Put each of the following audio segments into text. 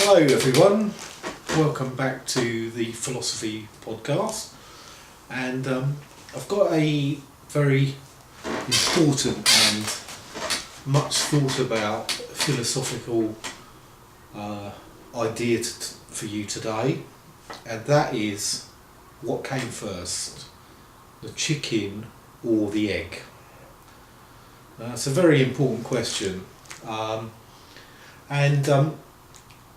Hello everyone, welcome back to the Philosophy Podcast, and I've got a very important and much thought about philosophical idea for you today, and that is, what came first, the chicken or the egg? It's a very important question, and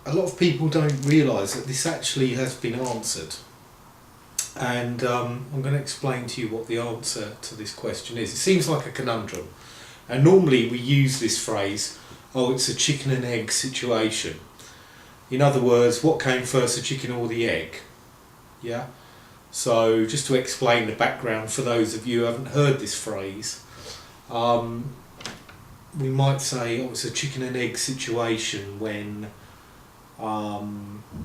a lot of people don't realise that this actually has been answered, and I'm going to explain to you what the answer to this question is. It seems like a conundrum, and normally we use this phrase, oh, it's a chicken and egg situation. In other words, what came first, the chicken or the egg? Yeah. So just to explain the background for those of you who haven't heard this phrase, we might say, oh, it's a chicken and egg situation when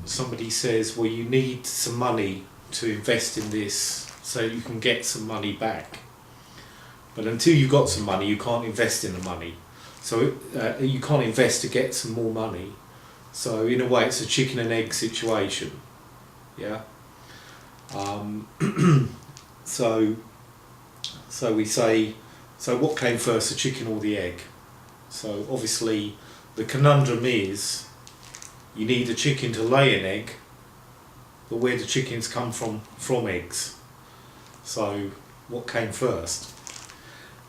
somebody says, well, you need some money to invest in this so you can get some money back. But until you've got some money, you can't invest in the money. So you can't invest to get some more money. So in a way, it's a chicken and egg situation. Yeah. So we say, so what came first, the chicken or the egg? So obviously the conundrum is, you need a chicken to lay an egg, but where do chickens come from eggs? So what came first?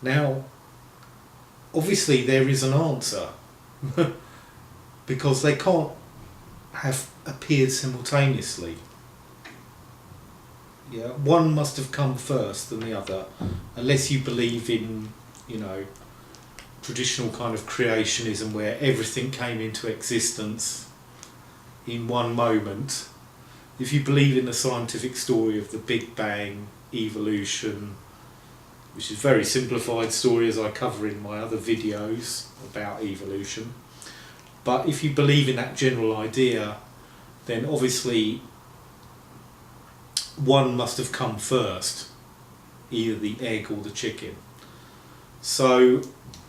Now obviously there is an answer because they can't have appeared simultaneously. Yeah, one must have come first than the other, unless you believe in, traditional kind of creationism where everything came into existence in one moment. If you believe in the scientific story of the Big Bang, evolution, which is a very simplified story as I cover in my other videos about evolution, but if you believe in that general idea, then obviously one must have come first, either the egg or the chicken. So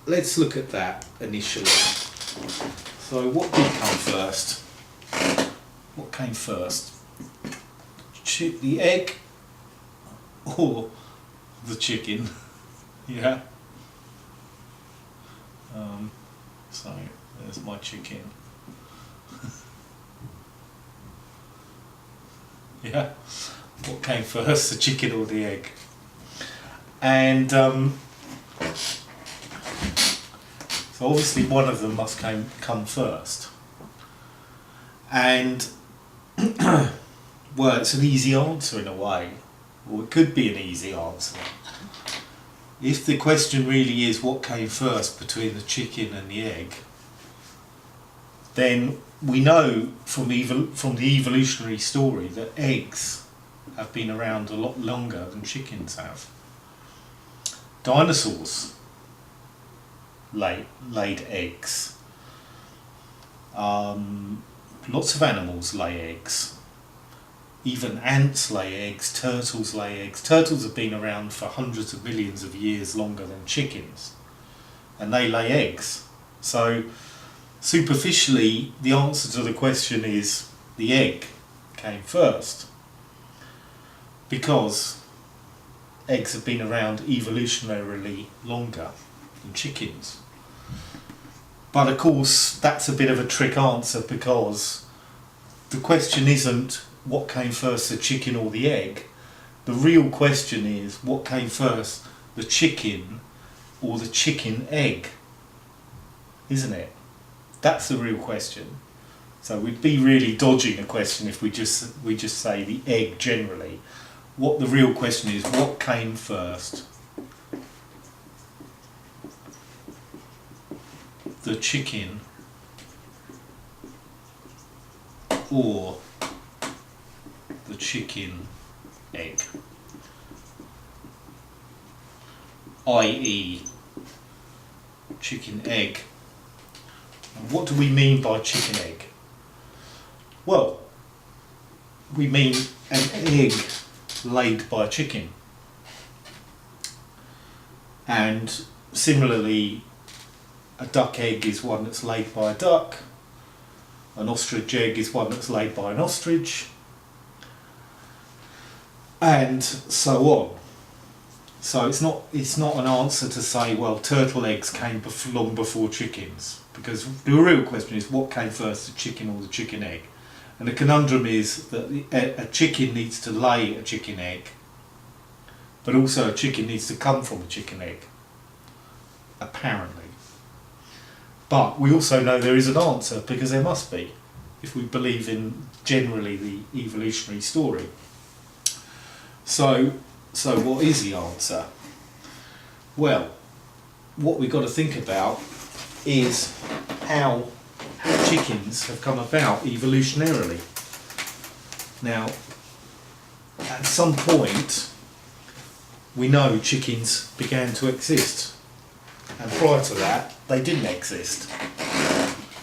let's look at that initially. So what did come first? What came first? The egg or the chicken? Yeah. So there's my chicken. Yeah. What came first, the chicken or the egg? And so obviously one of them must come first. And well, it's an easy answer in a way, or it could be an easy answer. If the question really is what came first between the chicken and the egg, then we know from the evolutionary story that eggs have been around a lot longer than chickens have. Dinosaurs laid eggs. Lots of animals lay eggs. Even ants lay eggs, turtles lay eggs. Turtles have been around for hundreds of millions of years longer than chickens, and they lay eggs. So superficially, the answer to the question is the egg came first, because eggs have been around evolutionarily longer than chickens. But of course that's a bit of a trick answer, because the question isn't what came first, the chicken or the egg. The real question is, what came first, the chicken or the chicken egg? Isn't it? That's the real question. So we'd be really dodging the question if we just say the egg generally. What the real question is, what came first? The chicken or the chicken egg? I.e. chicken egg. And what do we mean by chicken egg? Well, we mean an egg laid by a chicken. And similarly, a duck egg is one that's laid by a duck. An ostrich egg is one that's laid by an ostrich, and so on. So it's not an answer to say, well, turtle eggs came long before chickens, because the real question is, what came first, the chicken or the chicken egg? And the conundrum is that a chicken needs to lay a chicken egg, but also a chicken needs to come from a chicken egg, apparently. But we also know there is an answer, because there must be, if we believe in generally the evolutionary story. So what is the answer? Well, what we've got to think about is how chickens have come about evolutionarily. Now, at some point, we know chickens began to exist, and prior to that, they didn't exist.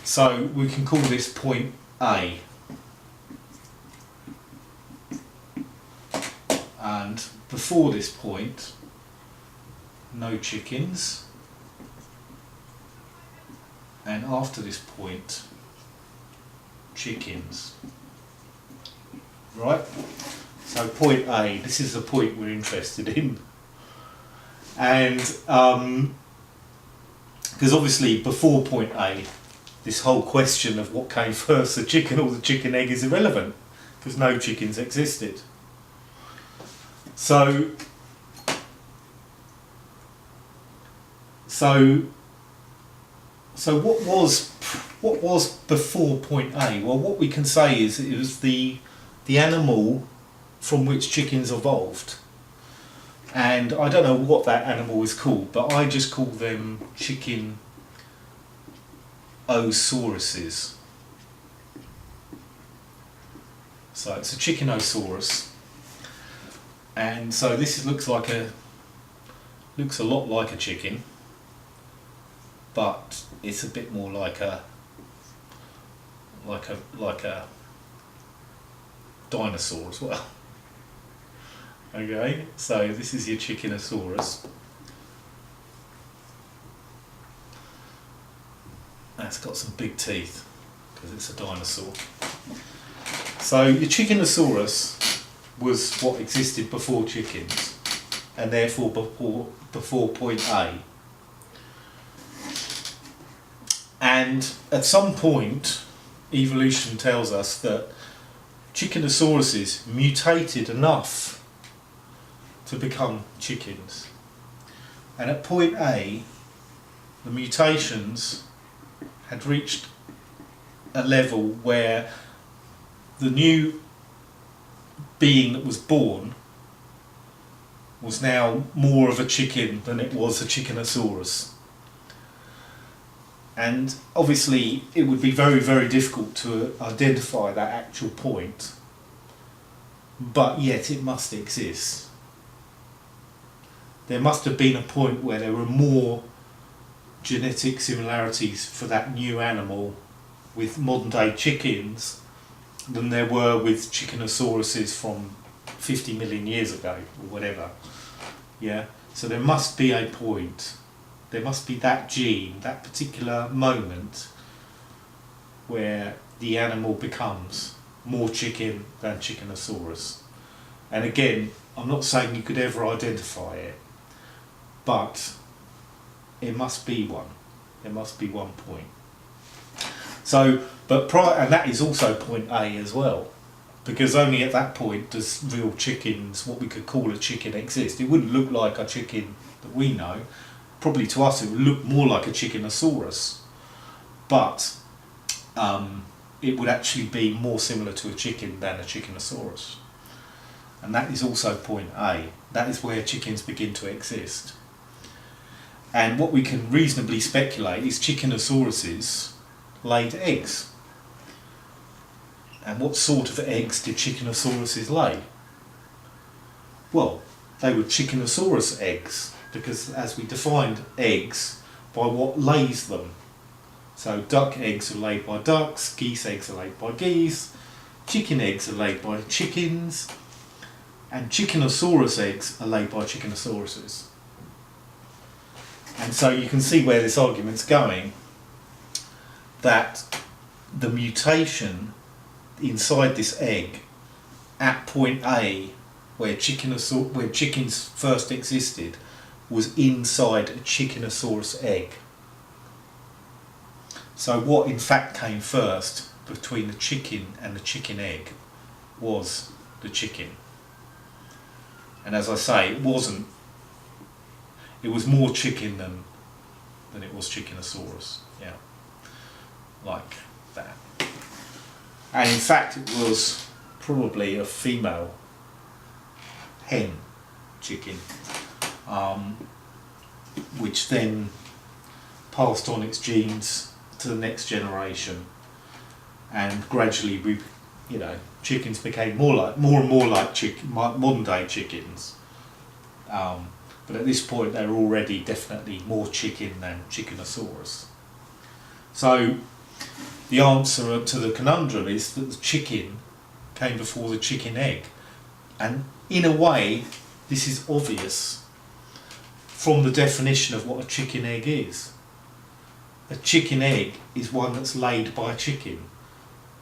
So we can call this point A. And before this point, no chickens, and after this point, chickens. Right? So point A, this is the point we're interested in. And because obviously before point A, this whole question of what came first, the chicken or the chicken egg, is irrelevant, because no chickens existed. So what was before point A? Well, what we can say is it was the animal from which chickens evolved. And I don't know what that animal is called, but I just call them chicken-osauruses. So it's a chickenosaurus. And so this looks a lot like a chicken, but it's a bit more like a dinosaur as well. Okay, so this is your chickenosaurus. That's got some big teeth because it's a dinosaur. So your chickenosaurus was what existed before chickens, and therefore before point A. And at some point, evolution tells us that chickenosaurus mutated enough to become chickens. And at point A, the mutations had reached a level where the new being that was born was now more of a chicken than it was a chickenosaurus. And obviously it would be very, very difficult to identify that actual point, but yet it must exist. There must have been a point where there were more genetic similarities for that new animal with modern day chickens than there were with chickenosaurus from 50 million years ago or whatever. Yeah, so there must be a point. There must be that gene, that particular moment where the animal becomes more chicken than chickenosaurus. And again, I'm not saying you could ever identify it, but it must be one. There must be one point. So, and that is also point A as well, because only at that point does real chickens, what we could call a chicken, exist. It wouldn't look like a chicken that we know. Probably to us it would look more like a chickenosaurus, but it would actually be more similar to a chicken than a chickenosaurus. And that is also point A. That is where chickens begin to exist. And what we can reasonably speculate is chickenosaurus laid eggs. And what sort of eggs did chickenosaurus lay? Well, they were chickenosaurus eggs, because as we defined eggs by what lays them. So duck eggs are laid by ducks, geese eggs are laid by geese, chicken eggs are laid by chickens, and chickenosaurus eggs are laid by chickenosauruses. And so you can see where this argument's going, that the mutation inside this egg at point A, where chickens first existed, was inside a Chickenosaurus egg. So what in fact came first between the chicken and the chicken egg was the chicken. And as I say, it was more chicken than it was Chickenosaurus. Yeah, like that. And in fact it was probably a female hen chicken, which then passed on its genes to the next generation, and gradually chickens became more and more like modern day chickens, but at this point they were already definitely more chicken than Chickenosaurus. So the answer to the conundrum is that the chicken came before the chicken egg, and in a way this is obvious from the definition of what a chicken egg is. A chicken egg is one that's laid by a chicken.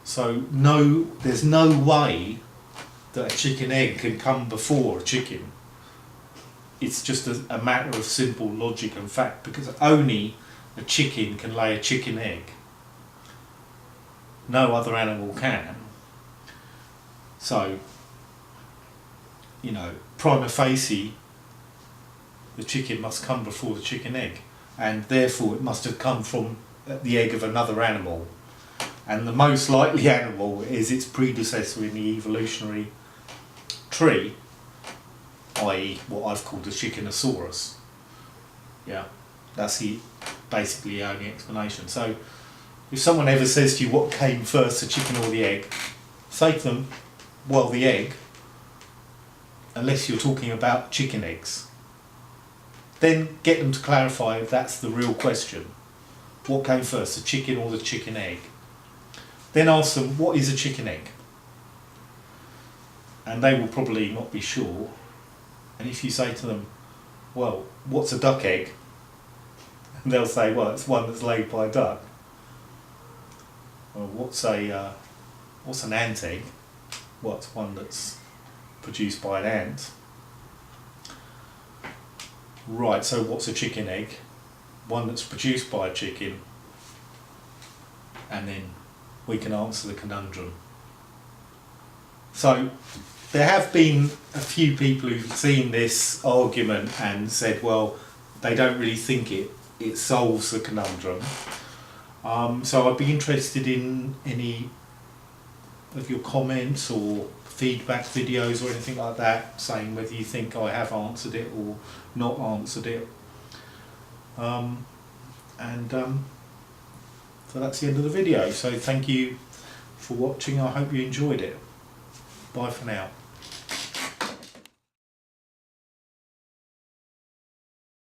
So there's no way that a chicken egg can come before a chicken. It's just a matter of simple logic and fact, because only a chicken can lay a chicken egg. No other animal can. So, prima facie, the chicken must come before the chicken egg, and therefore it must have come from the egg of another animal. And the most likely animal is its predecessor in the evolutionary tree, i.e. what I've called the Chickenosaurus. Yeah, that's basically the only explanation. So if someone ever says to you what came first, the chicken or the egg, say to them, well, the egg, unless you're talking about chicken eggs. Then get them to clarify if that's the real question. What came first, the chicken or the chicken egg? Then ask them, what is a chicken egg? And they will probably not be sure. And if you say to them, well, what's a duck egg? And they'll say, well, it's one that's laid by a duck. Well, what's an ant egg? Well, it's one that's produced by an ant. Right, so what's a chicken egg? One that's produced by a chicken. And then we can answer the conundrum. So there have been a few people who've seen this argument and said, well, they don't really think it solves the conundrum. So I'd be interested in any of your comments or feedback videos or anything like that, saying whether you think I have answered it or not answered it. So that's the end of the video. So thank you for watching. I hope you enjoyed it. Bye for now.